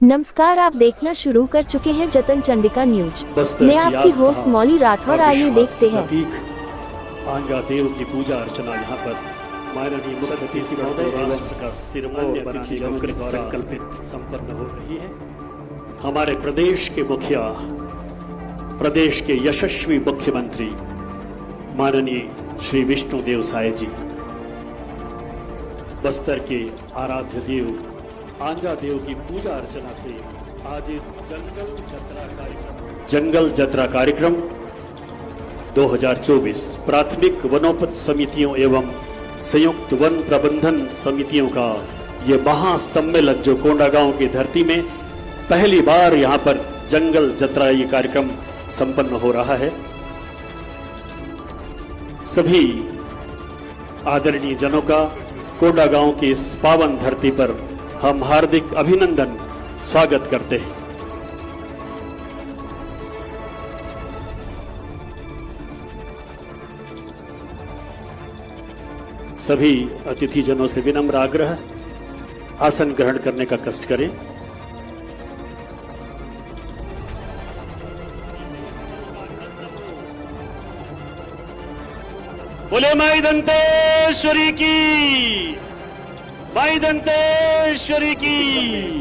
नमस्कार, आप देखना शुरू कर चुके हैं जतन चंडिका न्यूज। मैं आपकी होस्ट मौली राठौर। आइए देखते हैं। आंगा देव की पूजा अर्चना यहाँ पर माननीय मुख्यमंत्री राष्ट्र का सिरमौर बनाने के संकल्पित संपन्न हो रही है। हमारे प्रदेश के मुखिया, प्रदेश के यशस्वी मुख्यमंत्री माननीय श्री विष्णुदेव साय जी, बस्तर के आराध्य देव आंगा देव की पूजा अर्चना से आज इस जंगल जत्रा कार्यक्रम 2024 प्राथमिक वनोपज समितियों एवं संयुक्त वन प्रबंधन समितियों का ये महासम्मेलन जो कोंडागांव की धरती में पहली बार यहाँ पर जंगल जत्रा ये कार्यक्रम संपन्न हो रहा है। सभी आदरणीय जनों का कोंडागांव की इस पावन धरती पर हम हार्दिक अभिनंदन स्वागत करते हैं। सभी अतिथि जनों से विनम्र आग्रह, आसन ग्रहण करने का कष्ट करें। बोले माई दंतेश्वरी की, माई दंतेश्वरी की।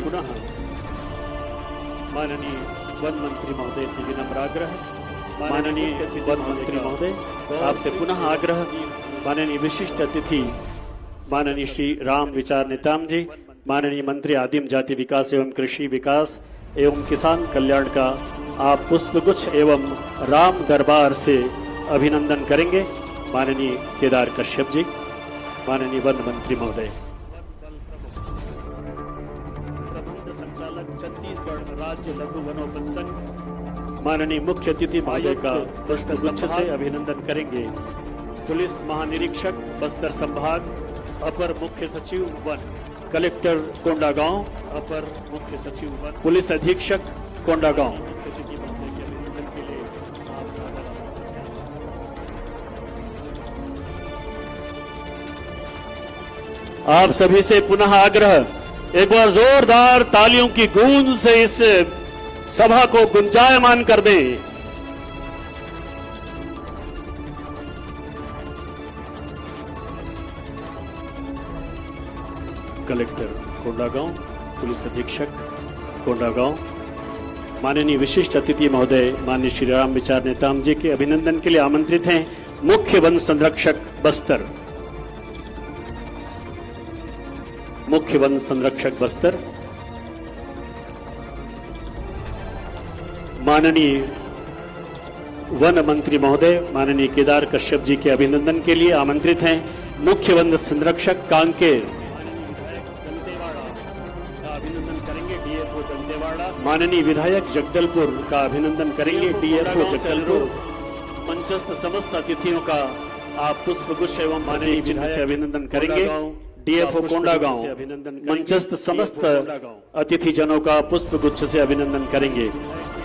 पुनः माननीय वन मंत्री महोदय से विनम्र आग्रह, माननीय वन मंत्री महोदय आपसे पुनः आग्रह, माननीय विशिष्ट अतिथि माननीय श्री राम विचार नेताम जी, माननीय मंत्री आदिम जाति विकास एवं कृषि विकास एवं किसान कल्याण का आप पुष्पगुच्छ एवं राम दरबार से अभिनंदन करेंगे। माननीय केदार कश्यप जी, माननीय वन मंत्री महोदय, प्रबंध संचालक छत्तीसगढ़ राज्य लघु वनोपज संघ माननीय मुख्य अतिथि महोदय का पुष्पगुच्छ से अभिनंदन करेंगे। पुलिस महानिरीक्षक बस्तर संभाग, अपर मुख्य सचिव वन, कलेक्टर कोंडागांव, अपर मुख्य सचिव वन, पुलिस अधीक्षक कोंडागांव, आप सभी से पुनः आग्रह, एक बार जोरदार तालियों की गूंज से इस सभा को गुंजायमान कर दें। कलेक्टर कोंडागांव, पुलिस अधीक्षक कोंडागांव, माननीय विशिष्ट अतिथि महोदय माननीय श्री राम विचार नेताम जी के अभिनंदन के लिए आमंत्रित हैं। मुख्य वन संरक्षक बस्तर, मुख्य वन संरक्षक बस्तर माननीय वन मंत्री महोदय माननीय केदार कश्यप जी के अभिनंदन के लिए आमंत्रित हैं। मुख्य वन संरक्षक कांकेर का अभिनंदन करेंगे डीएफओ दंतेवाड़ा, माननीय विधायक जगदलपुर का अभिनंदन करेंगे डीएफओ जगदलपुर। मंचस्थ समस्त अतिथियों का आप पुष्पगुच्छ एवं माननीय विधायक से अभिनंदन करेंगे। डीएफओ कोंडागांव मंचस्थ समस्त अतिथि जनों का पुष्पगुच्छ से अभिनंदन करेंगे।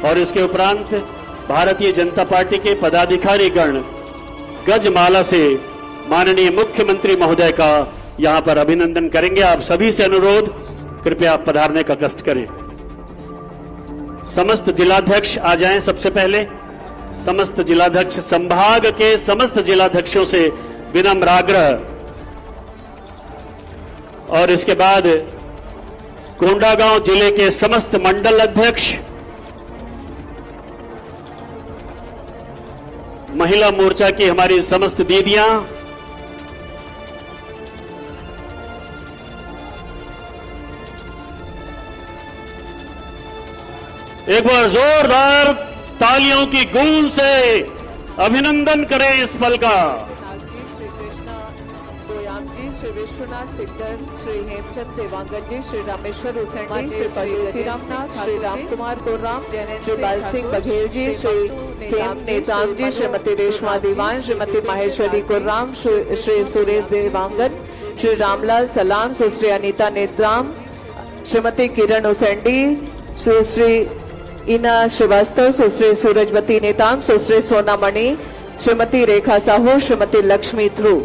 और इसके उपरांत भारतीय जनता पार्टी के पदाधिकारीगण गजमाला से माननीय मुख्यमंत्री महोदय का यहां पर अभिनंदन करेंगे। आप सभी से अनुरोध, कृपया पधारने का कष्ट करें। समस्त जिलाध्यक्ष आ जाएं। सबसे पहले समस्त जिलाध्यक्ष, संभाग के समस्त जिलाध्यक्षों से विनम्र आग्रह, और इसके बाद कोंडागांव जिले के समस्त मंडल अध्यक्ष, महिला मोर्चा की हमारी समस्त दीदियां, एक बार जोरदार तालियों की गूंज से अभिनंदन करें इस पल का। श्री विश्वनाथ सिद्धर, श्री हेमचंद देवांगन जी, श्री रामेश्वर उसेंडी, श्री परदेसी रामनाथ, श्री रामकुमार कोर्राम, श्री बाल सिंह बघेल जी, श्री हेम नेताम जी, श्रीमती रेशमा दीवान, श्रीमती माहेश्वरी कोर्राम, श्री सुरेश देवांगन, श्री रामलाल सलाम, सुश्री अनीता नेत्राम, श्रीमती किरण उसेंडी, सुश्री इना श्रीवास्तव, सुश्री सूरजवती नेताम, सुश्री सोना मणि, श्रीमती रेखा साहू, श्रीमती लक्ष्मी ध्रुव।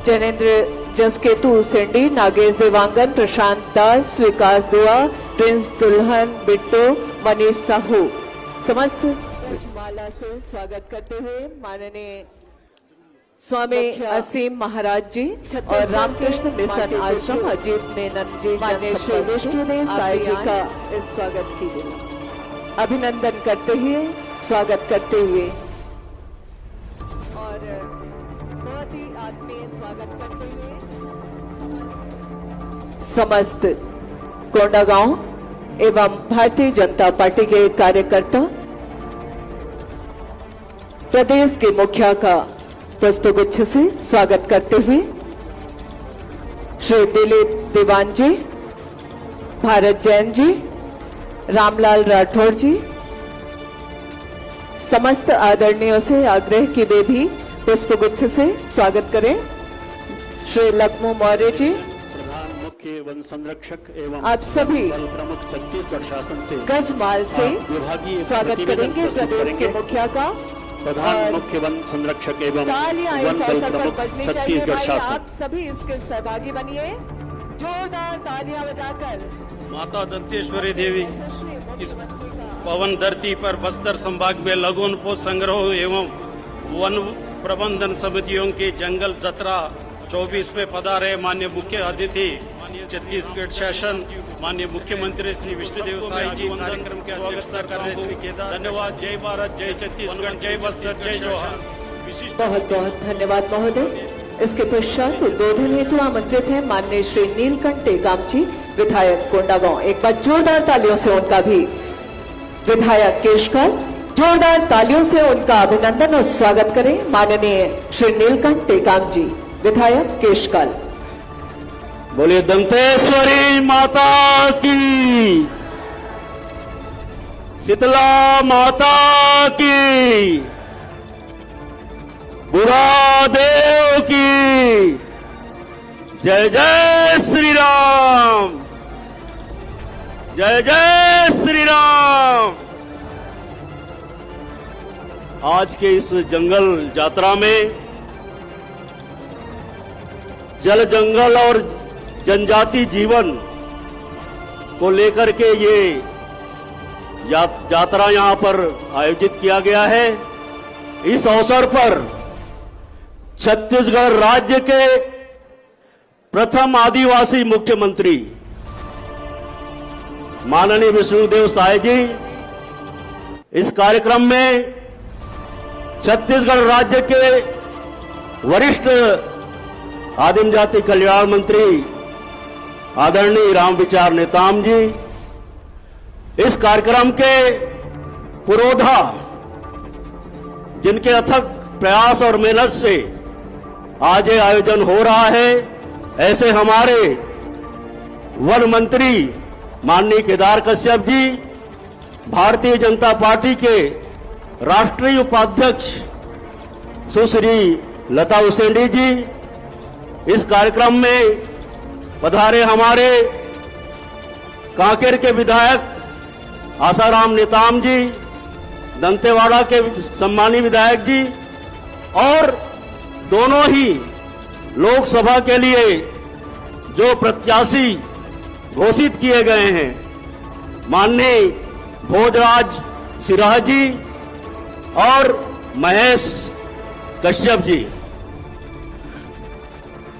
जैनेन्द्र जसकेतु उसेंडी, नागेश देवांगन, प्रशांत दास, विकास दुआ, प्रिंस दुल्हन बिट्टो, मनीष साहू समस्त माला से स्वागत करते हुए माननीय स्वामी असीम महाराज जी और रामकृष्ण मिशन आश्रम अजीत मेनन जी माननीय श्री विष्णुदेव साई जी का इस स्वागत की अभिनंदन करते हुए स्वागत करते हुए और बहुत ही आत्मीय स्वागत करते हुए समस्त कोंडागांव एवं भारतीय जनता पार्टी के कार्यकर्ता प्रदेश के मुखिया का पुष्पगुच्छ से स्वागत करते हुए श्री दिलीप दीवान जी, भारत जैन जी, रामलाल राठौर जी समस्त आदरणीयों से आग्रह कि वे भी पुष्पगुच्छ से स्वागत करें। श्री लक्ष्मू मौर्य जी, प्रधान मुख्य वन संरक्षक एवं आप सभी बल प्रमुख छत्तीसगढ़ शासन से गजमाल से विभागीय स्वागत प्रतिवेदन करेंगे प्रस्तुत प्रदेश के करेंगे। मुखिया का। प्रधान मुख्य वन संरक्षक एवं तालियां इस वन बल अवसर पर प्रमुख बजनी चाहिए छत्तीसगढ़ भाई, शासन। आप सभी इसके सहभागी बनिए, जोरदार तालियां बजाकर माता दंतेश्वरी देवी यशस्वी इस मुख्यमंत्री का पवन धरती पर बस्तर संभाग में लघुन संग्रह एवं वन प्रबंधन समितियों की जंगल जत्रा 24 पे पधारे माननीय मुख्य अतिथि छत्तीसगढ़ शासन माननीय मुख्यमंत्री श्री विष्णुदेव साई जी कार्यक्रम के स्वागत कर रहे श्री केदार। धन्यवाद। जय भारत, जय छत्तीसगढ़, जय बस्तर, जय जोहार। बहुत बहुत धन्यवाद महोदय। इसके पश्चात उद्बोधन हेतु आमंत्रित हैं माननीय श्री नीलकंठ टेकाम जी, विधायक कोंडागांव। एक बार जोरदार तालियों से उनका भी विधायक केशकाल, जोरदार तालियों से उनका अभिनंदन और स्वागत करें माननीय श्री नीलकंठ टेकाम जी, विधायक केशकाल। बोलिए दंतेश्वरी माता की, शीतला माता की, बुरा देव की, जय जय श्री राम, जय जय श्री राम। आज के इस जंगल यात्रा में जल जंगल और जनजाति जीवन को लेकर के ये यात्रा यहां पर आयोजित किया गया है। इस अवसर पर छत्तीसगढ़ राज्य के प्रथम आदिवासी मुख्यमंत्री माननीय विष्णुदेव साई जी इस कार्यक्रम में छत्तीसगढ़ राज्य के वरिष्ठ आदिम जाति कल्याण मंत्री आदरणीय रामविचार नेताम जी इस कार्यक्रम के पुरोधा, जिनके अथक प्रयास और मेहनत से आज ये आयोजन हो रहा है, ऐसे हमारे वन मंत्री माननीय केदार कश्यप जी, भारतीय जनता पार्टी के राष्ट्रीय उपाध्यक्ष सुश्री लता उसेंडी जी, इस कार्यक्रम में पधारे हमारे कांकेर के विधायक आसाराम नेताम जी, दंतेवाड़ा के सम्मानी विधायक जी और दोनों ही लोकसभा के लिए जो प्रत्याशी घोषित किए गए हैं, माननीय भोजराज सिराह जी और महेश कश्यप जी,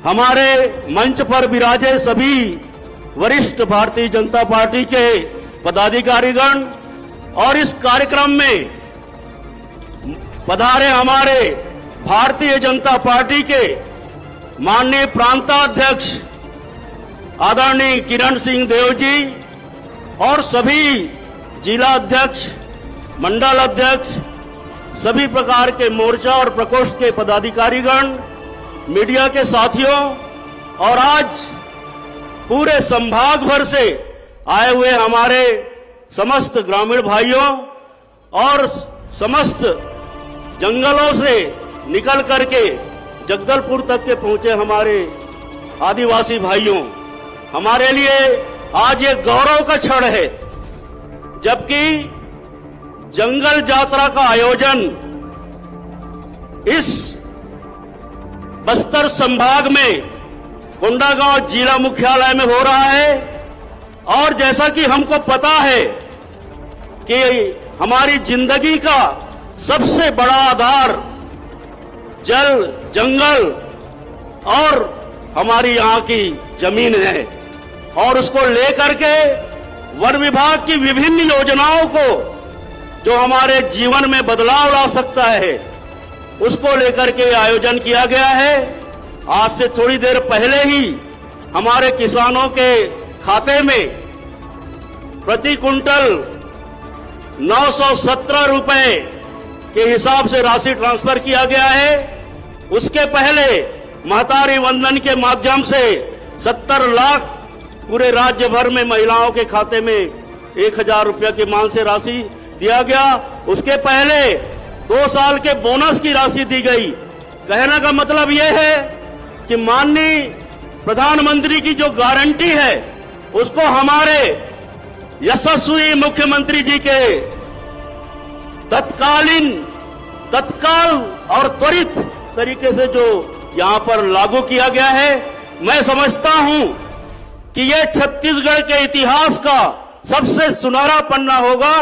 हमारे मंच पर विराजे सभी वरिष्ठ भारतीय जनता पार्टी के पदाधिकारीगण और इस कार्यक्रम में पधारे हमारे भारतीय जनता पार्टी के माननीय प्रांताध्यक्ष आदरणीय किरण सिंह देव जी और सभी जिला अध्यक्ष, मंडल अध्यक्ष, सभी प्रकार के मोर्चा और प्रकोष्ठ के पदाधिकारीगण, मीडिया के साथियों और आज पूरे संभाग भर से आए हुए हमारे समस्त ग्रामीण भाइयों और समस्त जंगलों से निकल करके जगदलपुर तक के पहुंचे हमारे आदिवासी भाइयों, हमारे लिए आज ये गौरव का क्षण है, जबकि जंगल यात्रा का आयोजन इस बस्तर संभाग में कोंडागांव जिला मुख्यालय में हो रहा है। और जैसा कि हमको पता है कि हमारी जिंदगी का सबसे बड़ा आधार जल, जंगल और हमारी यहाँ की जमीन है, और उसको लेकर के वन विभाग की विभिन्न योजनाओं को जो हमारे जीवन में बदलाव ला सकता है, उसको लेकर के आयोजन किया गया है। आज से थोड़ी देर पहले ही हमारे किसानों के खाते में प्रति कुंटल 917 रुपए के हिसाब से राशि ट्रांसफर किया गया है। उसके पहले महतारी वंदन के माध्यम से 70 लाख पूरे राज्य भर में महिलाओं के खाते में 1000 रुपया के मान से राशि दिया गया। उसके पहले 2 साल के बोनस की राशि दी गई। कहने का मतलब यह है कि माननीय प्रधानमंत्री की जो गारंटी है, उसको हमारे यशस्वी मुख्यमंत्री जी के तत्काल और त्वरित तरीके से जो यहां पर लागू किया गया है, मैं समझता हूं कि यह छत्तीसगढ़ के इतिहास का सबसे सुनहरा पन्ना होगा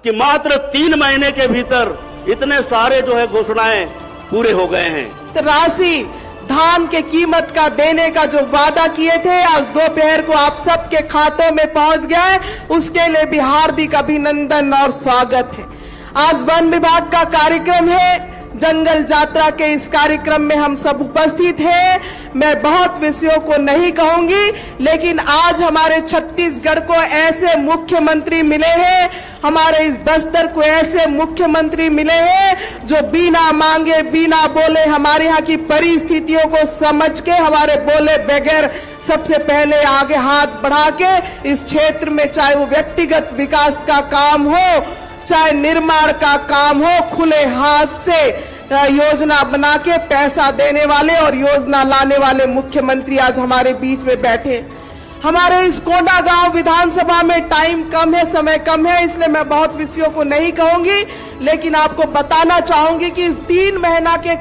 कि मात्र 3 महीने के भीतर इतने सारे जो है घोषणाएं पूरे हो गए हैं। राशि धान के कीमत का देने का जो वादा किए थे, आज दोपहर को आप सबके खातों में पहुंच गया है। उसके लिए भी हार्दिक अभिनंदन और स्वागत है। आज वन विभाग का कार्यक्रम है, जंगल यात्रा के इस कार्यक्रम में हम सब उपस्थित हैं। मैं बहुत विषयों को नहीं कहूंगी, लेकिन आज हमारे छत्तीसगढ़ को ऐसे मुख्यमंत्री मिले हैं, हमारे इस बस्तर को ऐसे मुख्यमंत्री मिले हैं जो बिना मांगे बिना बोले हमारे यहाँ की परिस्थितियों को समझ के, हमारे बोले बगैर सबसे पहले आगे हाथ बढ़ा के इस क्षेत्र में, चाहे वो व्यक्तिगत विकास का काम हो, चाहे निर्माण का काम हो, खुले हाथ से योजना बना के पैसा देने वाले और योजना लाने वाले मुख्यमंत्री आज हमारे बीच में बैठे। हमारे इस कोंडागांव विधानसभा में टाइम कम है, समय कम है, इसलिए मैं बहुत विषयों को नहीं कहूंगी, लेकिन आपको बताना चाहूंगी कि इस 3 महीना के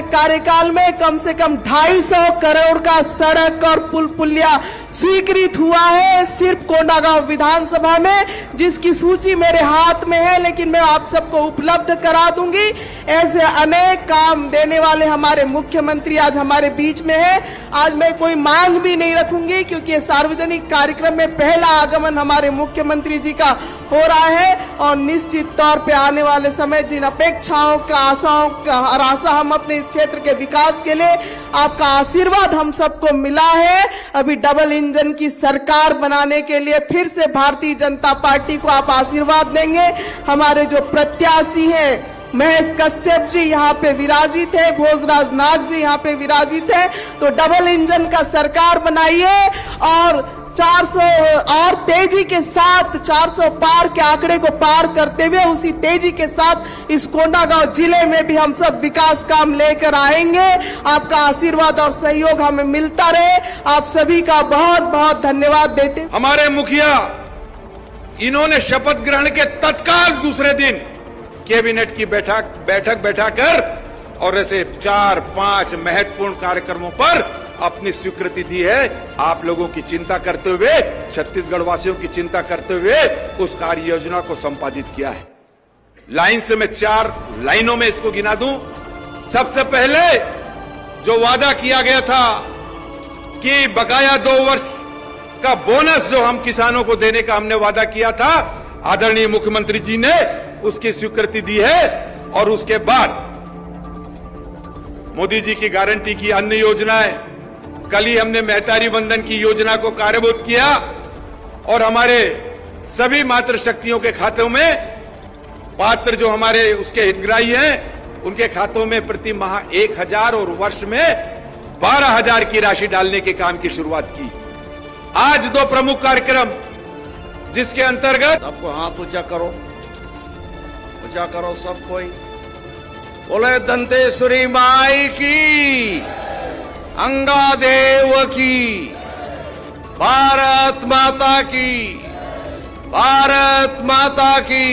कार्यकाल में कम से कम 250 करोड़ का सड़क और पुल पुलिया स्वीकृत हुआ है सिर्फ कोंडागांव विधानसभा में, जिसकी सूची मेरे हाथ में है, लेकिन मैं आप सबको उपलब्ध करा दूंगी। ऐसे अनेक काम देने वाले हमारे मुख्यमंत्री आज हमारे बीच में है। आज मैं कोई मांग भी नहीं रखूंगी, क्योंकि सार्वजनिक कार्यक्रम में पहला आगमन हमारे मुख्यमंत्री जी का हो रहा है, और निश्चित तौर पे आने वाले समय जिन अपेक्षाओं का, आशाओं का और आशा हम अपने इस क्षेत्र के विकास के लिए, आपका आशीर्वाद हम सबको मिला है। अभी डबल इंजन की सरकार बनाने के लिए फिर से भारतीय जनता पार्टी को आप आशीर्वाद देंगे। हमारे जो प्रत्याशी हैं, महेश कश्यप जी यहाँ पे विराजित है, भोजराज नाग जी यहाँ पे विराजित है, तो डबल इंजन का सरकार बनाइए और 400 और तेजी के साथ 400 पार के आंकड़े को पार करते हुए उसी तेजी के साथ इस कोंडागांव जिले में भी हम सब विकास काम लेकर आएंगे। आपका आशीर्वाद और सहयोग हमें मिलता रहे। आप सभी का बहुत बहुत धन्यवाद देते। हमारे मुखिया, इन्होंने शपथ ग्रहण के तत्काल दूसरे दिन कैबिनेट की बैठक बैठाकर और ऐसे 4-5 महत्वपूर्ण कार्यक्रमों पर अपनी स्वीकृति दी है। आप लोगों की चिंता करते हुए, छत्तीसगढ़ वासियों की चिंता करते हुए उस कार्य योजना को संपादित किया है। लाइन से मैं 4 लाइनों में इसको गिना दूं। सबसे पहले जो वादा किया गया था कि बकाया 2 वर्ष का बोनस जो हम किसानों को देने का हमने वादा किया था, आदरणीय मुख्यमंत्री जी ने उसकी स्वीकृति दी है। और उसके बाद मोदी जी की गारंटी की अन्य योजनाएं, कल ही हमने महतारी वंदन की योजना को कार्यभूत किया और हमारे सभी मातृशक्तियों के खातों में, पात्र जो हमारे उसके हितग्राही हैं, उनके खातों में प्रति माह 1000 और वर्ष में 12000 की राशि डालने के काम की शुरुआत की। आज 2 प्रमुख कार्यक्रम जिसके अंतर्गत सबको हाथ ऊंचा करो सब कोई बोले दंतेश्वरी माई की, अंगादेव की, भारत माता की, भारत माता की।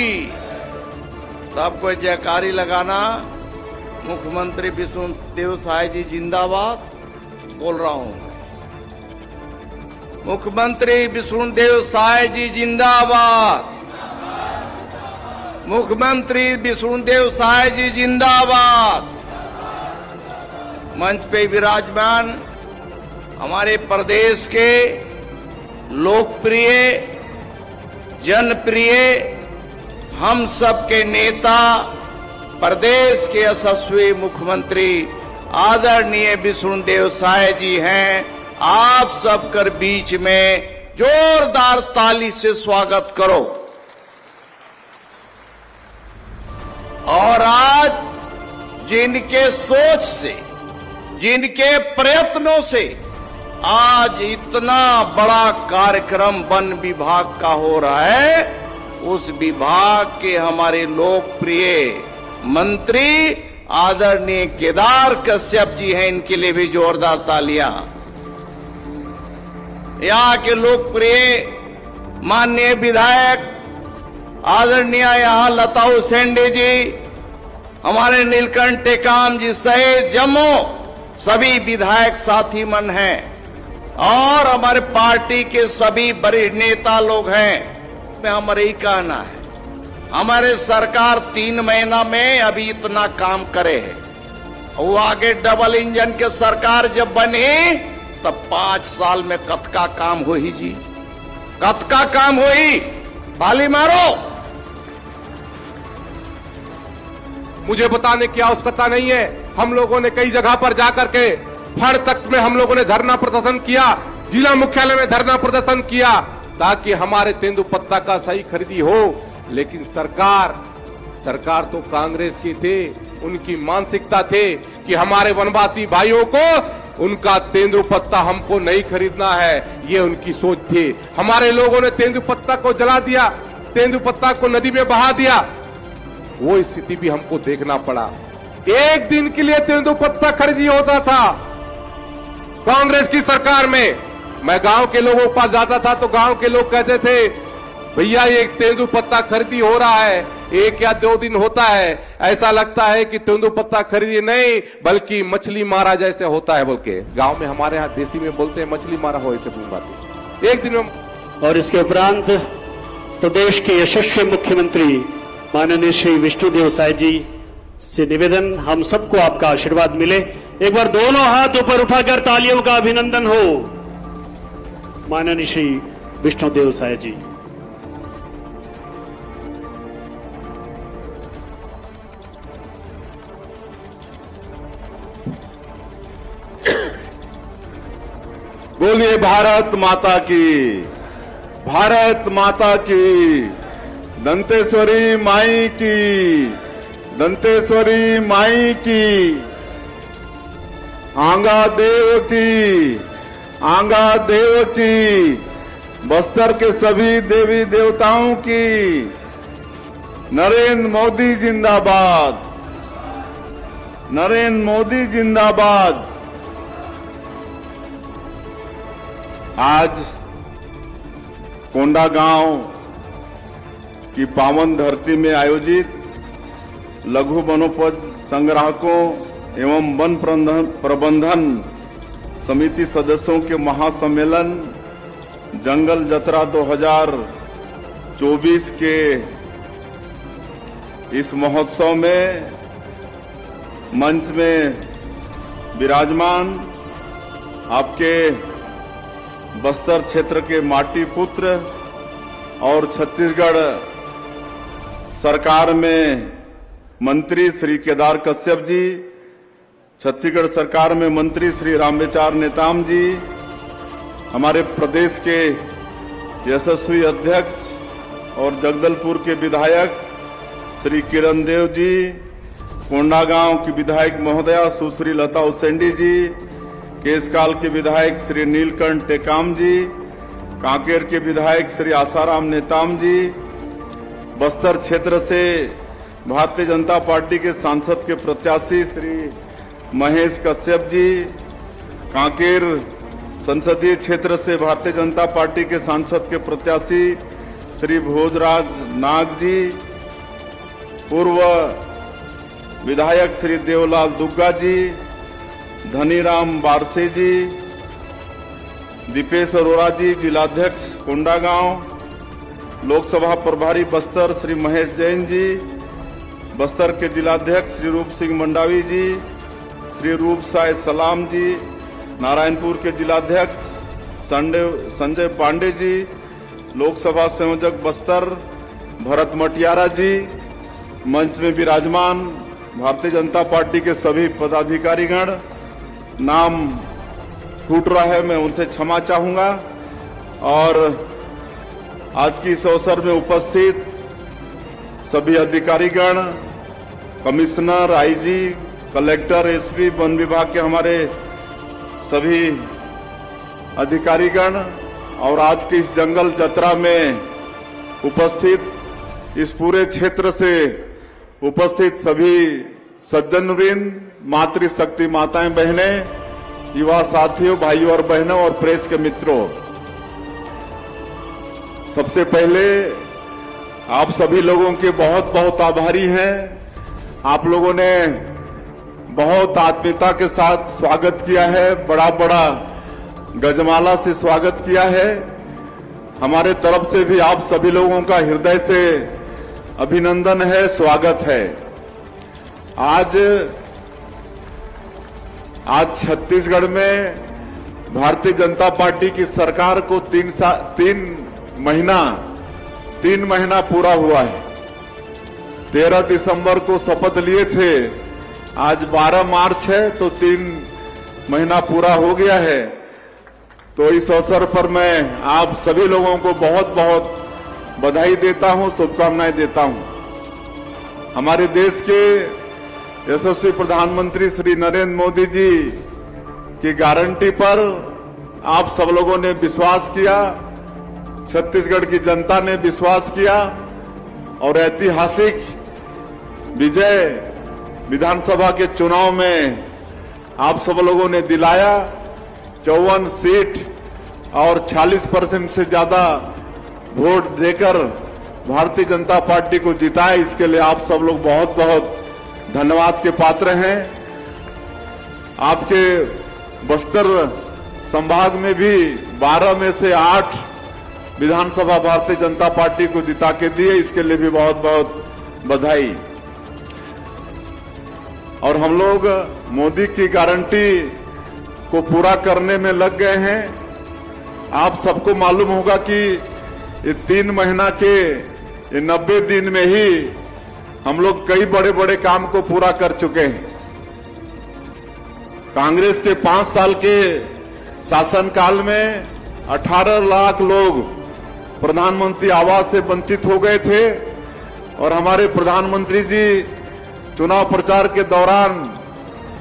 सबको जयकारी लगाना मुख्यमंत्री विष्णुदेव साय जी जिंदाबाद बोल रहा हूं। मुख्यमंत्री विष्णुदेव साय जी जिंदाबाद। मुख्यमंत्री विष्णुदेव साय जी जिंदाबाद। मंच पे विराजमान हमारे प्रदेश के लोकप्रिय, जनप्रिय, हम सबके नेता, प्रदेश के यशस्वी मुख्यमंत्री आदरणीय विष्णुदेव साय जी हैं। आप सबकर बीच में जोरदार ताली से स्वागत करो। और आज जिनके सोच से, जिनके प्रयत्नों से आज इतना बड़ा कार्यक्रम वन विभाग का हो रहा है, उस विभाग के हमारे लोकप्रिय मंत्री आदरणीय केदार कश्यप जी हैं। इनके लिए भी जोरदार तालियां। यहाँ के लोकप्रिय माननीय विधायक आदरणीय यहाँ लता उसेंडी जी, हमारे नीलकंठ टेकाम जी सहित जम्मू सभी विधायक साथी मन हैं और हमारे पार्टी के सभी वरिष्ठ नेता लोग हैं। में हमारे ही कहना है, हमारे सरकार 3 महीना में अभी इतना काम करे है। वो आगे डबल इंजन के सरकार जब बनी तब 5 साल में कत का काम हो ही जी, कत का काम हो ही। ताली मारो। मुझे बताने की आवश्यकता नहीं है। हम लोगों ने कई जगह पर जाकर के फड़ तख्त में हम लोगों ने धरना प्रदर्शन किया, जिला मुख्यालय में धरना प्रदर्शन किया ताकि हमारे तेंदुपत्ता का सही खरीदी हो। लेकिन सरकार तो कांग्रेस की थी, उनकी मानसिकता थी कि हमारे वनवासी भाइयों को उनका तेंदुपत्ता हमको नहीं खरीदना है, ये उनकी सोच थी। हमारे लोगों ने तेंदुपत्ता को जला दिया, तेंदुपत्ता को नदी में बहा दिया। वो स्थिति भी हमको देखना पड़ा। एक दिन के लिए तेंदुपत्ता खरीदी होता था कांग्रेस की सरकार में। मैं गांव के लोगों के पास जाता था तो गांव के लोग कहते थे, भैया ये तेंदुपत्ता खरीदी हो रहा है, 1 या 2 दिन होता है, ऐसा लगता है कि तेंदुपत्ता खरीदी नहीं बल्कि मछली मारा जैसे होता है। बोल के गांव में हमारे यहाँ देसी में बोलते हैं मछली मारा हो, ऐसे बात एक दिन में। और इसके उपरांत प्रदेश के यशस्वी मुख्यमंत्री माननीय श्री विष्णुदेव साय जी से निवेदन, हम सबको आपका आशीर्वाद मिले। एक बार दोनों हाथ ऊपर उठाकर तालियों का अभिनंदन हो माननीय श्री विष्णुदेव साय जी। बोलिए भारत माता की, भारत माता की, दंतेश्वरी माई की, दंतेश्वरी माई की, आंगा देव की, आंगा देव की, बस्तर के सभी देवी देवताओं की। नरेंद्र मोदी जिंदाबाद, नरेंद्र मोदी जिंदाबाद। आज कोंडागांव की पावन धरती में आयोजित लघु वनोपज संग्राहकों एवं वन प्रबंधन समिति सदस्यों के महासम्मेलन जंगल जतरा 2024 के इस महोत्सव में मंच में विराजमान आपके बस्तर क्षेत्र के माटी पुत्र और छत्तीसगढ़ सरकार में मंत्री श्री केदार कश्यप जी, छत्तीसगढ़ सरकार में मंत्री श्री रामविचार नेताम जी, हमारे प्रदेश के यशस्वी अध्यक्ष और जगदलपुर के विधायक श्री किरण देव जी, कोंडागांव की विधायक महोदया सुश्री लता उसेंडी जी, केसकाल के विधायक श्री नीलकंठ टेकाम जी, कांकेर के विधायक श्री आसाराम नेताम जी, बस्तर क्षेत्र से भारतीय जनता पार्टी के सांसद के प्रत्याशी श्री महेश कश्यप जी, कांकेर संसदीय क्षेत्र से भारतीय जनता पार्टी के सांसद के प्रत्याशी श्री भोजराज नाग जी, पूर्व विधायक श्री देवलाल दुग्गा जी, धनीराम बारसे जी, दीपेश अरोड़ा जी, जिलाध्यक्ष कोंडागांव, लोकसभा प्रभारी बस्तर श्री महेश जैन जी, बस्तर के जिलाध्यक्ष श्री रूप सिंह मंडावी जी, श्री रूप साय सलाम जी, नारायणपुर के जिलाध्यक्ष संजय पांडे जी, लोकसभा संयोजक बस्तर भरत मटियारा जी, मंच में विराजमान भारतीय जनता पार्टी के सभी पदाधिकारीगण, नाम छूट रहा है मैं उनसे क्षमा चाहूंगा। और आज की इस अवसर में उपस्थित सभी अधिकारीगण, commissioner, IG, collector, SP, one विभाग के हमारे सभी अधिकारीगण और आज की इस जंगल यात्रा में उपस्थित इस पूरे क्षेत्र से उपस्थित सभी सज्जनवृंद, मातृशक्ति माताएं, बहनें, युवा साथियों, भाइयों और बहनों और प्रेस के मित्रों, सबसे पहले आप सभी लोगों के बहुत बहुत आभारी हैं। आप लोगों ने बहुत आत्मीयता के साथ स्वागत किया है, बड़ा बड़ा गजमाला से स्वागत किया है। हमारे तरफ से भी आप सभी लोगों का हृदय से अभिनंदन है, स्वागत है। आज छत्तीसगढ़ में भारतीय जनता पार्टी की सरकार को 3 महीना पूरा हुआ है। 13 दिसंबर को शपथ लिए थे, आज 12 मार्च है तो 3 महीना पूरा हो गया है। तो इस अवसर पर मैं आप सभी लोगों को बहुत बहुत बधाई देता हूं, शुभकामनाएं देता हूं। हमारे देश के यशस्वी प्रधानमंत्री श्री नरेंद्र मोदी जी की गारंटी पर आप सब लोगों ने विश्वास किया, छत्तीसगढ़ की जनता ने विश्वास किया और ऐतिहासिक विजय विधानसभा के चुनाव में आप सब लोगों ने दिलाया। 54 सीट और 40% से ज्यादा वोट देकर भारतीय जनता पार्टी को जिताया। इसके लिए आप सब लोग बहुत बहुत धन्यवाद के पात्र हैं। आपके बस्तर संभाग में भी 12 में से 8 विधानसभा भारतीय जनता पार्टी को जिता के दिए, इसके लिए भी बहुत बहुत बधाई। और हम लोग मोदी की गारंटी को पूरा करने में लग गए हैं। आप सबको मालूम होगा कि ये 3 महीना के 90 दिन में ही हम लोग कई बड़े बड़े काम को पूरा कर चुके हैं। कांग्रेस के 5 साल के शासनकाल में 18 लाख लोग प्रधानमंत्री आवास से वंचित हो गए थे और हमारे प्रधानमंत्री जी चुनाव प्रचार के दौरान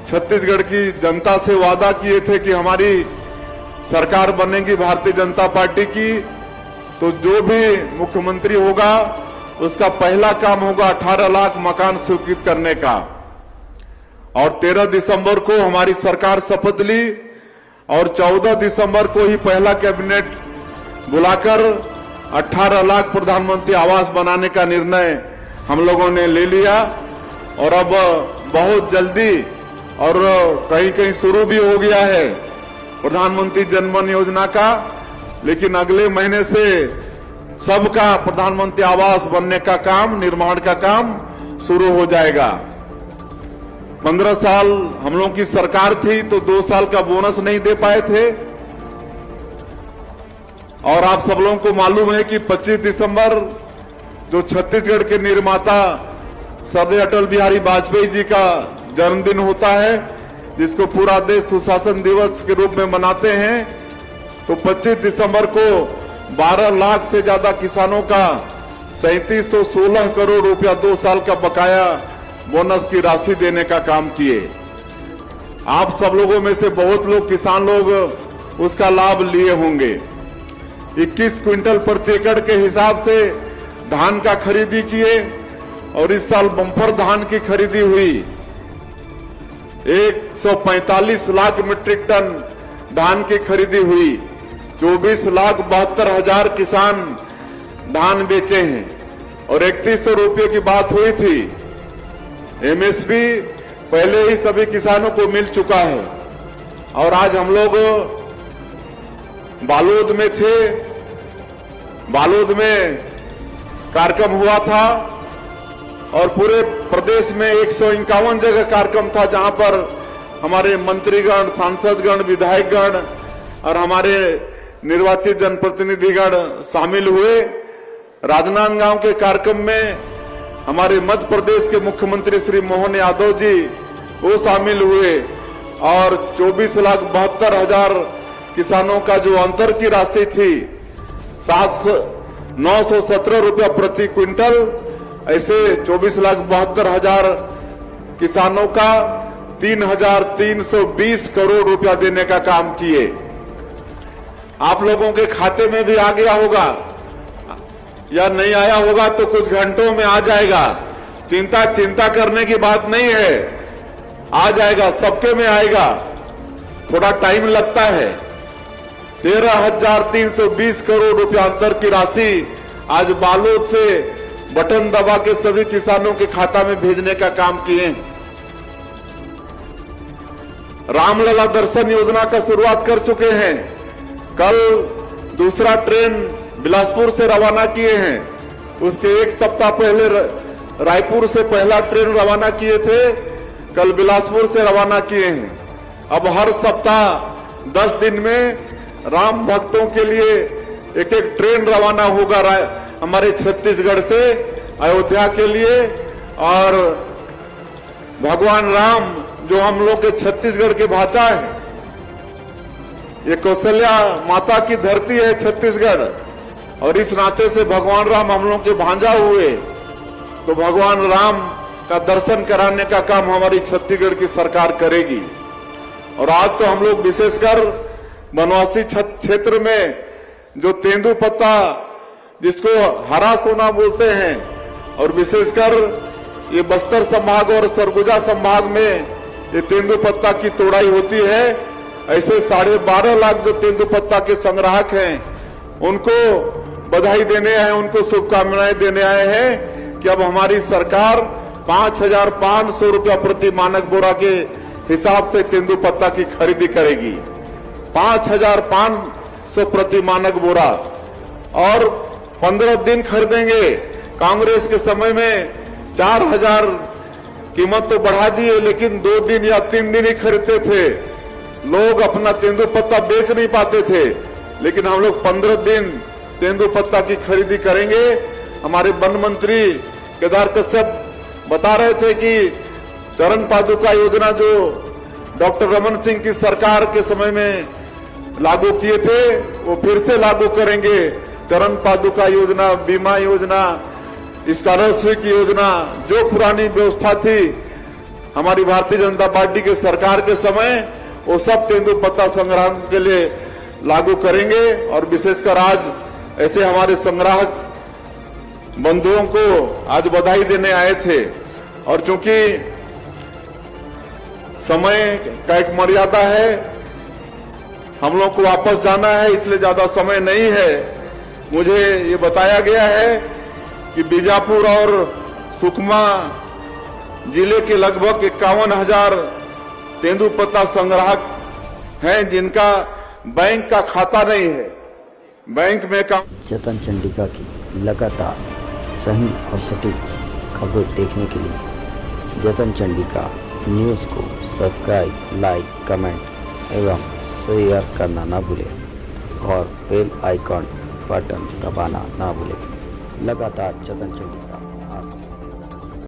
छत्तीसगढ़ की जनता से वादा किए थे कि हमारी सरकार बनेगी भारतीय जनता पार्टी की, तो जो भी मुख्यमंत्री होगा उसका पहला काम होगा 18 लाख मकान स्वीकृत करने का। और 13 दिसंबर को हमारी सरकार शपथ ली और 14 दिसंबर को ही पहला कैबिनेट बुलाकर 18 लाख प्रधानमंत्री आवास बनाने का निर्णय हम लोगों ने ले लिया। और अब बहुत जल्दी और कहीं कहीं शुरू भी हो गया है प्रधानमंत्री जनधन योजना का, लेकिन अगले महीने से सबका प्रधानमंत्री आवास बनने का काम, निर्माण का काम शुरू हो जाएगा। 15 साल हम लोगों की सरकार थी तो 2 साल का बोनस नहीं दे पाए थे। और आप सब लोगों को मालूम है कि 25 दिसंबर जो छत्तीसगढ़ के निर्माता सरदार अटल बिहारी वाजपेयी जी का जन्मदिन होता है, जिसको पूरा देश सुशासन दिवस के रूप में मनाते हैं, तो 25 दिसंबर को 12 लाख से ज्यादा किसानों का 3716 करोड़ रुपया 2 साल का बकाया बोनस की राशि देने का काम किए। आप सब लोगों में से बहुत लोग किसान लोग उसका लाभ लिए होंगे। 21 क्विंटल प्रति एकड़ के हिसाब से धान का खरीदी किए और इस साल बम्पर धान की खरीदी हुई। 145 लाख मीट्रिक टन धान की खरीदी हुई। 24,72,000 किसान धान बेचे हैं और 3100 रुपये की बात हुई थी। एमएसपी पहले ही सभी किसानों को मिल चुका है। और आज हम लोग बालोद में थे, बालोद में कार्यक्रम हुआ था और पूरे प्रदेश में 151 जगह कार्यक्रम था, जहां पर हमारे मंत्रीगण, सांसदगण, विधायकगण और हमारे निर्वाचित जनप्रतिनिधिगण शामिल हुए। राजनांदगांव के कार्यक्रम में हमारे मध्य प्रदेश के मुख्यमंत्री श्री मोहन यादव जी वो शामिल हुए और 24,72,000 किसानों का जो अंतर की राशि थी 917 रुपया प्रति क्विंटल, ऐसे 24,72,000 किसानों का 3,320 करोड़ रुपया देने का काम किए। आप लोगों के खाते में भी आ गया होगा या नहीं आया होगा तो कुछ घंटों में आ जाएगा। चिंता करने की बात नहीं है, आ जाएगा, सबके में आएगा, थोड़ा टाइम लगता है। 13,320 करोड़ रुपया अंतर की राशि आज बालोद से बटन दबा के सभी किसानों के खाता में भेजने का काम किए। रामलला दर्शन योजना का शुरुआत कर चुके हैं। कल दूसरा ट्रेन बिलासपुर से रवाना किए हैं। उसके एक सप्ताह पहले रायपुर से पहला ट्रेन रवाना किए थे, कल बिलासपुर से रवाना किए हैं। अब हर सप्ताह 10 दिन में राम भक्तों के लिए एक एक ट्रेन रवाना होगा हमारे छत्तीसगढ़ से अयोध्या के लिए। और भगवान राम जो हम लोग के छत्तीसगढ़ के भाषा है, ये कौशल्या माता की धरती है छत्तीसगढ़, और इस नाते से भगवान राम हम लोग के भांजा हुए, तो भगवान राम का दर्शन कराने का काम हमारी छत्तीसगढ़ की सरकार करेगी। और आज तो हम लोग विशेषकर वनवासी क्षेत्र में जो तेंदुपत्ता, जिसको हरा सोना बोलते हैं, और विशेषकर ये बस्तर संभाग और सरगुजा संभाग में ये तेंदुपत्ता की तोड़ाई होती है। ऐसे 12.5 लाख जो तेंदुपत्ता के संग्राहक हैं, उनको बधाई देने आए, उनको शुभकामनाएं देने आए हैं कि अब हमारी सरकार 5,500 रुपया प्रति मानक बोरा के हिसाब से तेंदुपत्ता की खरीदी करेगी। 5,500 प्रति मानक बोरा, और 15 दिन खरीदेंगे। कांग्रेस के समय में 4,000 कीमत तो बढ़ा दिए, लेकिन 2 दिन या 3 दिन ही खरीदते थे। लोग अपना तेंदुपत्ता बेच नहीं पाते थे, लेकिन हम लोग 15 दिन तेंदुपत्ता की खरीदी करेंगे। हमारे वन मंत्री केदार कश्यप बता रहे थे कि चरण पादुका योजना जो डॉक्टर रमन सिंह की सरकार के समय में लागू किए थे, वो फिर से लागू करेंगे। चरण पादुका योजना, बीमा योजना, स्कॉलरशिप की योजना, जो पुरानी व्यवस्था थी हमारी भारतीय जनता पार्टी के सरकार के समय, वो सब तेंदुपत्ता संग्रह के लिए लागू करेंगे। और विशेषकर आज ऐसे हमारे संग्राहक बंधुओं को आज बधाई देने आए थे, और चूंकि समय का एक मर्यादा है, हम लोग को वापस जाना है, इसलिए ज्यादा समय नहीं है। मुझे ये बताया गया है कि बीजापुर और सुकमा जिले के लगभग 51,000 तेंदुपत्ता संग्राहक हैं जिनका बैंक का खाता नहीं है, बैंक में काम। जतन चंडिका की लगातार सही और सटीक खबरें देखने के लिए जतन चंडिका न्यूज़ को सब्सक्राइब, लाइक, कमेंट एवं शेयर करना ना भूलें और बेल आइकॉन बटन दबाना ना भूलें। लगातार जतन चंडिका